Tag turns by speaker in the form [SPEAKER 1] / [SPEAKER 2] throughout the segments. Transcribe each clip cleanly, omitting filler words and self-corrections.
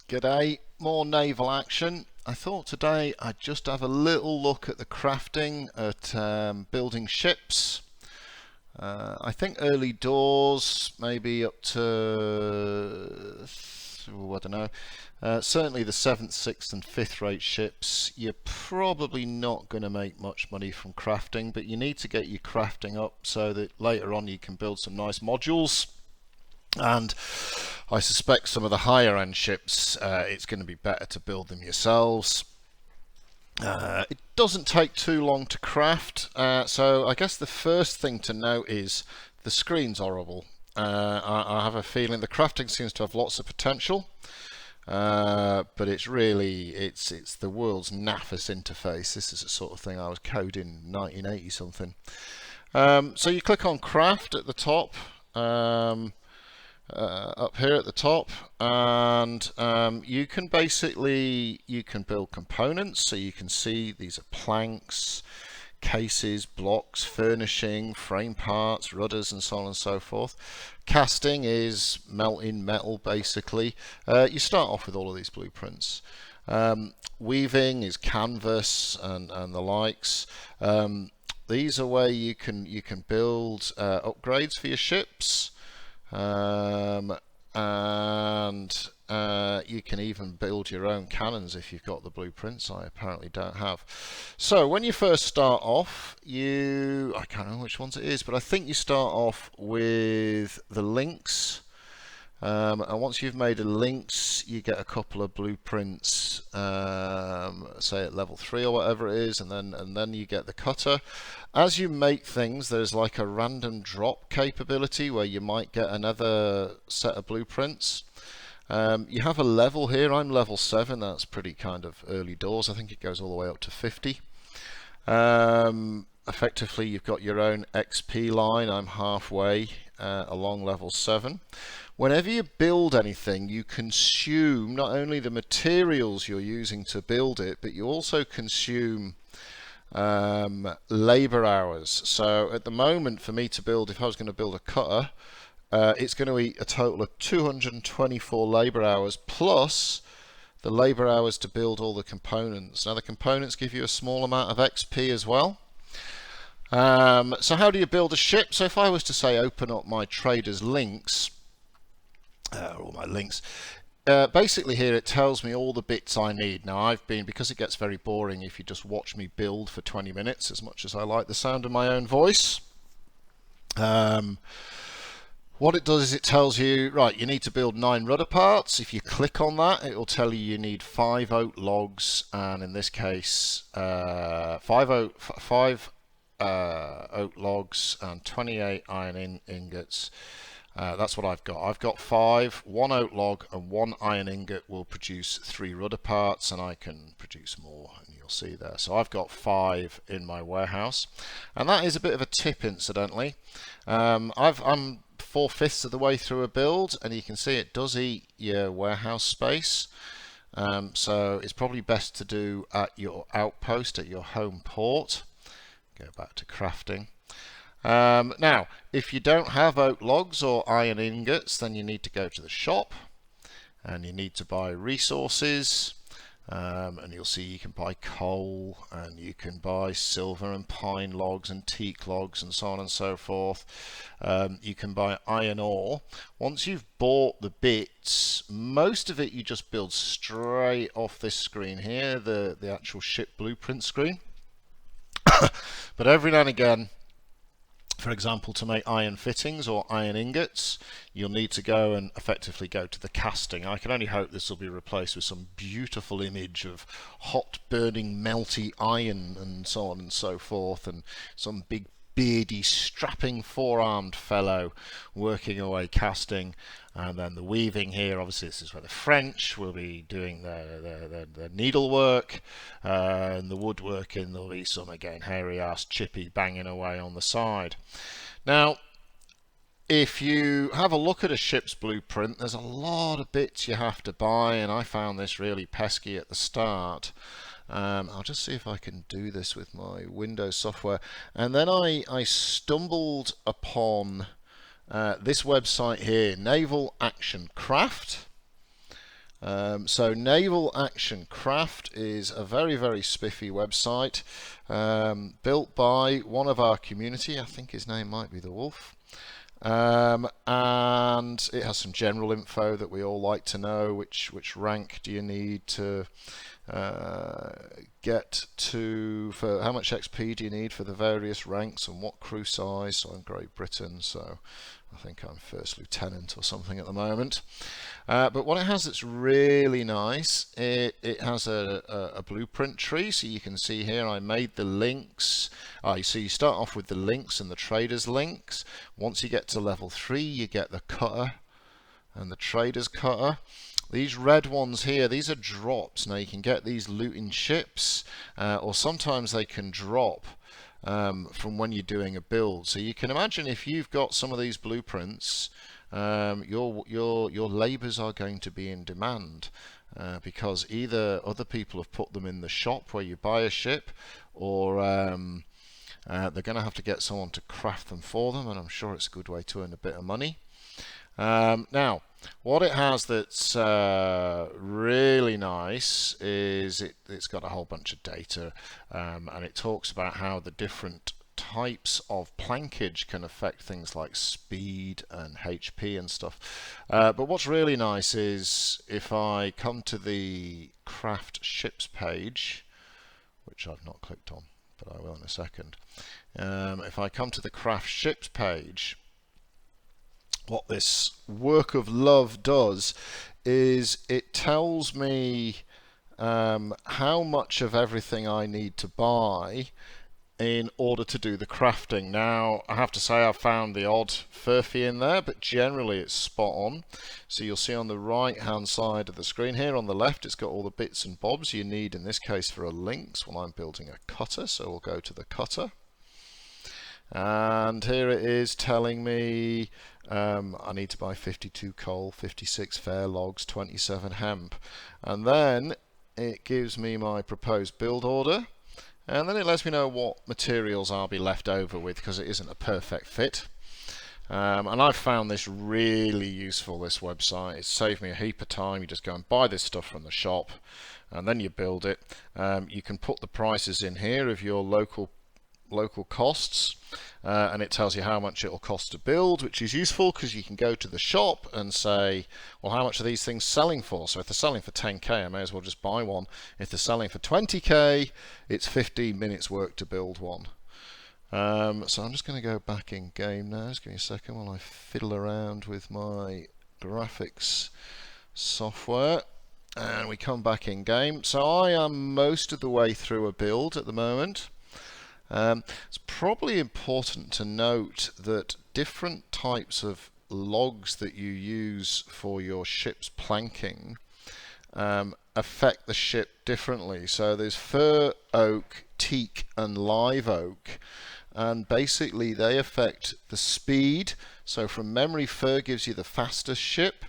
[SPEAKER 1] G'day, more naval action. I thought today I'd just have a little look at the crafting at building ships. I think early doors, maybe up to, I don't know, certainly the 7th, 6th and 5th rate ships, you're probably not going to make much money from crafting, but you need to get your crafting up so that later on you can build some nice modules. And I suspect some of the higher end ships, it's going to be better to build them yourselves. It doesn't take too long to craft, so I guess the first thing to note is the screen's horrible. I have a feeling the crafting seems to have lots of potential, but it's the world's naffest interface. This is the sort of thing I was coding in 1980 something. So you click on craft at the top. Up here at the top, and you can build components. So you can see these are planks, cases, blocks, furnishing, frame parts, rudders, and so on and so forth. Casting is melting metal, basically. You start off with all of these blueprints. Weaving is canvas and the likes. These are where you can build upgrades for your ships. And you can even build your own cannons if you've got the blueprints. I apparently don't have. So when you first start off, I can't remember which ones it is, but I think you start off with the links. And once you've made a links, you get a couple of blueprints, say at level 3 or whatever it is, and then you get the cutter. As you make things, there's like a random drop capability where you might get another set of blueprints. You have a level here. I'm level 7. That's pretty kind of early doors. I think it goes all the way up to 50. Effectively, you've got your own XP line. I'm halfway along level 7. Whenever you build anything, you consume not only the materials you're using to build it, but you also consume labor hours. So at the moment, for me to build, if I was going to build a cutter, it's going to eat a total of 224 labor hours plus the labor hours to build all the components. Now the components give you a small amount of XP as well. So how do you build a ship? So if I was to say open up my traders links, all my links, basically here it tells me all the bits I need. Now because it gets very boring if you just watch me build for 20 minutes, as much as I like the sound of my own voice. What it does is it tells you, right, you need to build 9 rudder parts. If you click on that, it will tell you need 5 oak logs, and in this case 5 oak logs and 28 iron ingots. That's what I've got. I've got 5. 1 oak log and 1 iron ingot will produce 3 rudder parts, and I can produce more, and you'll see there. So I've got 5 in my warehouse, and that is a bit of a tip, incidentally. I'm 4/5 of the way through a build, and you can see it does eat your warehouse space. So it's probably best to do at your outpost, at your home port. Go back to crafting. Now, if you don't have oak logs or iron ingots, then you need to go to the shop and you need to buy resources. And you'll see you can buy coal, and you can buy silver and pine logs and teak logs and so on and so forth. You can buy iron ore. Once you've bought the bits, most of it you just build straight off this screen here, the actual ship blueprint screen. But every now and again, for example, to make iron fittings or iron ingots, you'll need to go and effectively go to the casting. I can only hope this will be replaced with some beautiful image of hot burning melty iron and so on and so forth, and some big beardy strapping 4-armed fellow working away casting. And then the weaving here, obviously this is where the French will be doing the needlework, and the woodworking, there'll be some, again, hairy ass chippy banging away on the side. Now, if you have a look at a ship's blueprint, there's a lot of bits you have to buy, and I found this really pesky at the start. I'll just see if I can do this with my Windows software. And then I stumbled upon this website here, Naval Action Craft. So Naval Action Craft is a very spiffy website built by one of our community. I think his name might be the Wolf. And it has some general info that we all like to know. Which rank do you need to get to, for how much XP do you need for the various ranks, and what crew size. So I'm Great Britain, so I think I'm first lieutenant or something at the moment. But what it has that's really nice, it has a blueprint tree. So you can see here I made the links. So you start off with the links and the traders links. Once you get to level 3, you get the cutter and the traders cutter. These red ones here, these are drops. Now you can get these looting ships, or sometimes they can drop from when you're doing a build. So you can imagine if you've got some of these blueprints, your labours are going to be in demand, because either other people have put them in the shop where you buy a ship, or they're going to have to get someone to craft them for them, and I'm sure it's a good way to earn a bit of money. Now, what it has that's really nice is it's got a whole bunch of data, and it talks about how the different types of plankage can affect things like speed and HP and stuff. But what's really nice is if I come to the craft ships page, which I've not clicked on, but I will in a second. If I come to the craft ships page, what this work of love does is it tells me how much of everything I need to buy in order to do the crafting. Now, I have to say I've found the odd furphy in there, but generally it's spot on. So you'll see on the right hand side of the screen here, on the left, it's got all the bits and bobs you need, in this case for a links. Well, I'm building a cutter, so we'll go to the cutter. And here it is telling me I need to buy 52 coal, 56 fair logs, 27 hemp. And then it gives me my proposed build order. And then it lets me know what materials I'll be left over with, because it isn't a perfect fit. And I've found this really useful, this website. It's saved me a heap of time. You just go and buy this stuff from the shop, and then you build it. You can put the prices in here of your local costs, and it tells you how much it'll cost to build, which is useful because you can go to the shop and say, well, how much are these things selling for? So if they're selling for 10k, I may as well just buy one. If they're selling for 20k, it's 15 minutes work to build one. So I'm just going to go back in game now. Just give me a second while I fiddle around with my graphics software, and we come back in game. So I am most of the way through a build at the moment. It's probably important to note that different types of logs that you use for your ship's planking affect the ship differently. So there's fir, oak, teak and live oak, and basically they affect the speed. So from memory, fir gives you the fastest ship,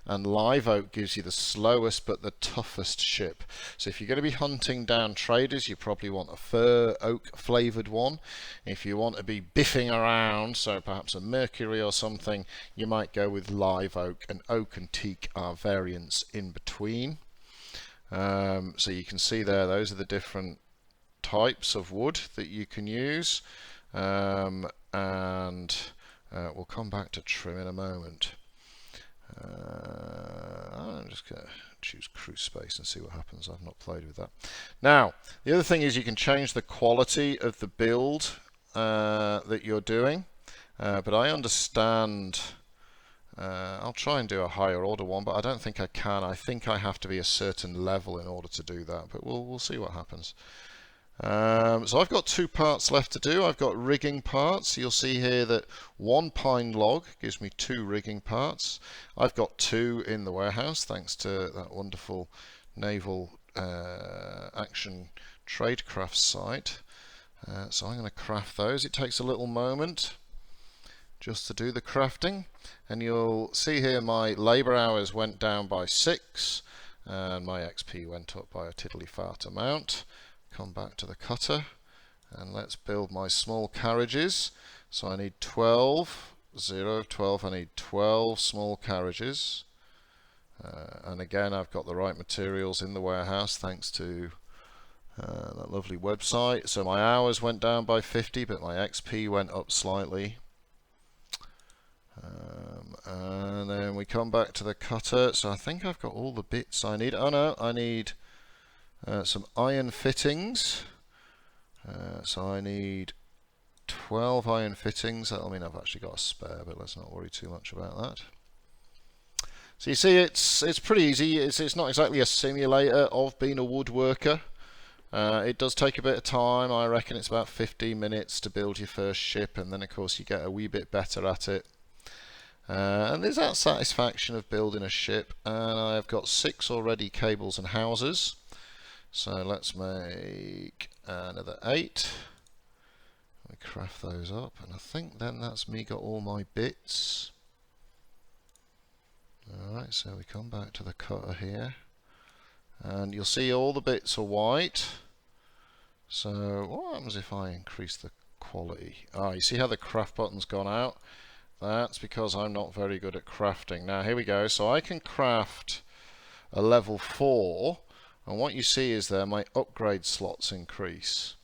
[SPEAKER 1] and live oak gives you the slowest but the toughest ship. So if you're going to be hunting down traders, you probably want a fir oak flavored one. If you want to be biffing around, so perhaps a mercury or something, you might go with live oak, and oak and teak are variants in between. So you can see there, those are the different types of wood that you can use, and we'll come back to trim in a moment. I'm just going to choose crew space and see what happens. I've not played with that. Now, the other thing is you can change the quality of the build that you're doing, but I understand I'll try and do a higher order one, but I don't think I can. I think I have to be a certain level in order to do that, but we'll see what happens. So I've got 2 parts left to do. I've got rigging parts. You'll see here that 1 pine log gives me 2 rigging parts. I've got 2 in the warehouse thanks to that wonderful Naval Action Tradecraft site. So I'm going to craft those. It takes a little moment just to do the crafting, and you'll see here my labour hours went down by 6 and my XP went up by a tiddly fart amount. Come back to the cutter and let's build my small carriages. So I need 12, 0, 12, I need 12 small carriages. And again, I've got the right materials in the warehouse thanks to that lovely website. So my hours went down by 50, but my XP went up slightly. And then we come back to the cutter. So I think I've got all the bits I need. Oh no, I need some iron fittings. So I need 12 iron fittings. That'll mean I've actually got a spare, but let's not worry too much about that. So you see, it's pretty easy. It's not exactly a simulator of being a woodworker. It does take a bit of time. I reckon it's about 15 minutes to build your first ship, and then of course you get a wee bit better at it. And there's that satisfaction of building a ship. And I've got 6 already cables and houses. So let's make another 8. We craft those up, and I think then that's me got all my bits. Alright, so we come back to the cutter here, and you'll see all the bits are white. So what happens if I increase the quality? You see how the craft button's gone out? That's because I'm not very good at crafting. Now here we go, so I can craft a level 4, and what you see is there my upgrade slots increase.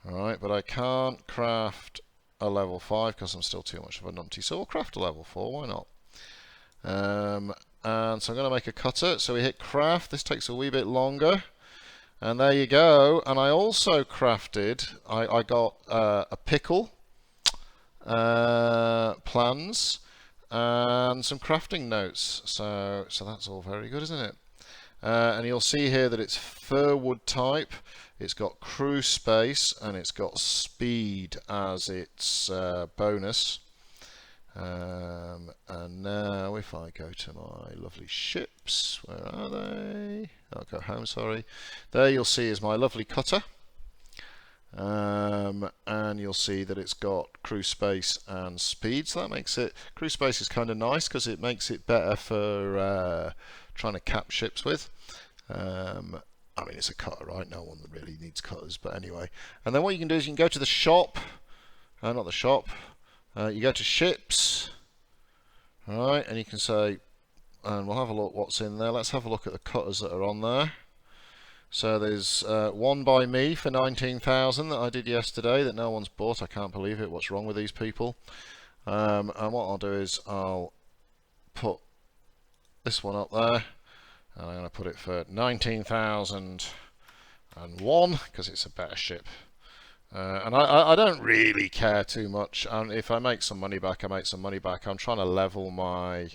[SPEAKER 1] Alright, but I can't craft a level 5 because I'm still too much of a numpty, so we'll craft a level 4, why not? And so I'm going to make a cutter. So we hit craft. This takes a wee bit longer, and there you go. And I also crafted, I got a pickle, plans, and some crafting notes. So that's all very good, isn't it? And you'll see here that it's fir wood type, it's got crew space, and it's got speed as its bonus. And now if I go to my lovely ships, where are they? I'll go home, sorry. There you'll see is my lovely cutter. And you'll see that it's got crew space and speed, so that makes it, crew space is kind of nice because it makes it better for trying to cap ships with. I mean, it's a cutter, right? No one really needs cutters, but anyway. And then what you can do is you can go to the shop, not the shop, you go to ships, right, and you can say, and we'll have a look what's in there. Let's have a look at the cutters that are on there. So there's one by me for 19,000 that I did yesterday that no one's bought. I can't believe it. What's wrong with these people? And what I'll do is I'll put this one up there, and I'm going to put it for 19,001 because it's a better ship. And I don't really care too much. If I make some money back, I make some money back. I'm trying to level my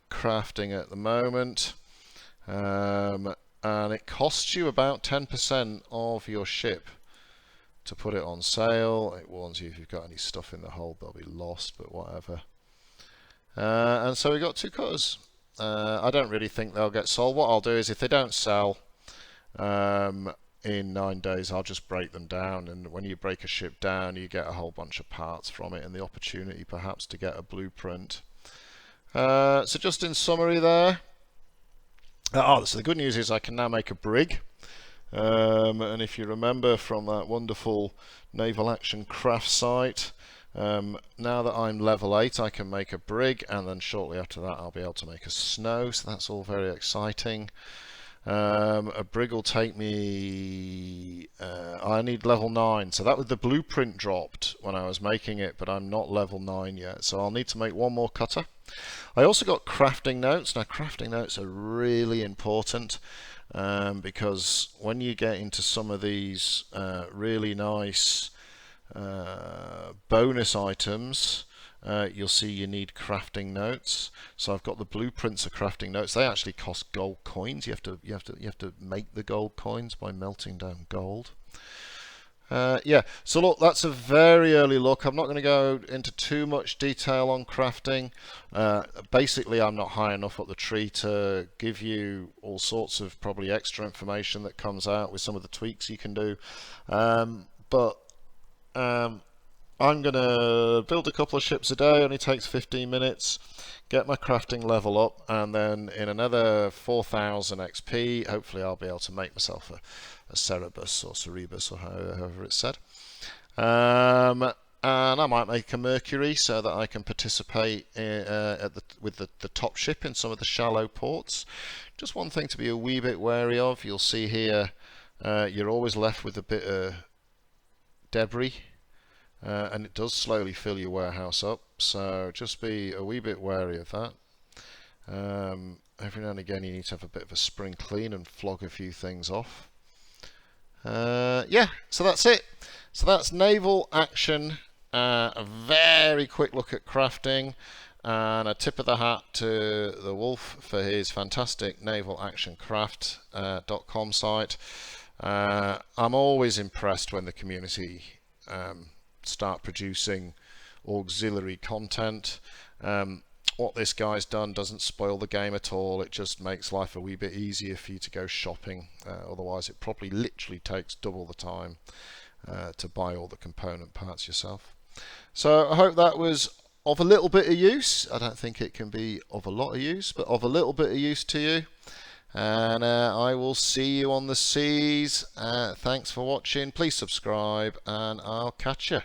[SPEAKER 1] crafting at the moment. And it costs you about 10% of your ship to put it on sale. It warns you if you've got any stuff in the hold, they'll be lost, but whatever. And so we got 2 cutters. I don't really think they'll get sold. What I'll do is if they don't sell, in 9 days I'll just break them down, and when you break a ship down you get a whole bunch of parts from it and the opportunity perhaps to get a blueprint. So just in summary there, so the good news is I can now make a brig, and if you remember from that wonderful Naval Action craft site, now that I'm level 8 I can make a brig, and then shortly after that I'll be able to make a snow, so that's all very exciting. A brig will take me, I need level 9, so that was the blueprint dropped when I was making it, but I'm not level 9 yet, so I'll need to make one more cutter. I also got crafting notes. Now crafting notes are really important, because when you get into some of these really nice bonus items, you'll see you need crafting notes. So I've got the blueprints of crafting notes. They actually cost gold coins. You have to make the gold coins by melting down gold. Yeah, so look, that's a very early look. I'm not going to go into too much detail on crafting. Basically, I'm not high enough up the tree to give you all sorts of probably extra information that comes out with some of the tweaks you can do. But I'm going to build a couple of ships a day, only takes 15 minutes, get my crafting level up, and then in another 4,000 XP, hopefully I'll be able to make myself a Cerebus or Cerebus or however it's said. And and I might make a Mercury so that I can participate with the top ship in some of the shallow ports. Just one thing to be a wee bit wary of. You'll see here you're always left with a bit of debris, and it does slowly fill your warehouse up, so just be a wee bit wary of that. Every now and again you need to have a bit of a spring clean and flog a few things off. Yeah, so that's it. So that's Naval Action. A very quick look at crafting, and a tip of the hat to the Wolf for his fantastic navalactioncraft.com site. I'm always impressed when the community start producing auxiliary content. What this guy's done doesn't spoil the game at all. It just makes life a wee bit easier for you to go shopping. Otherwise it probably literally takes double the time to buy all the component parts yourself. So I hope that was of a little bit of use. I don't think it can be of a lot of use, but of a little bit of use to you. And I will see you on the seas. Thanks for watching. Please subscribe, and I'll catch you.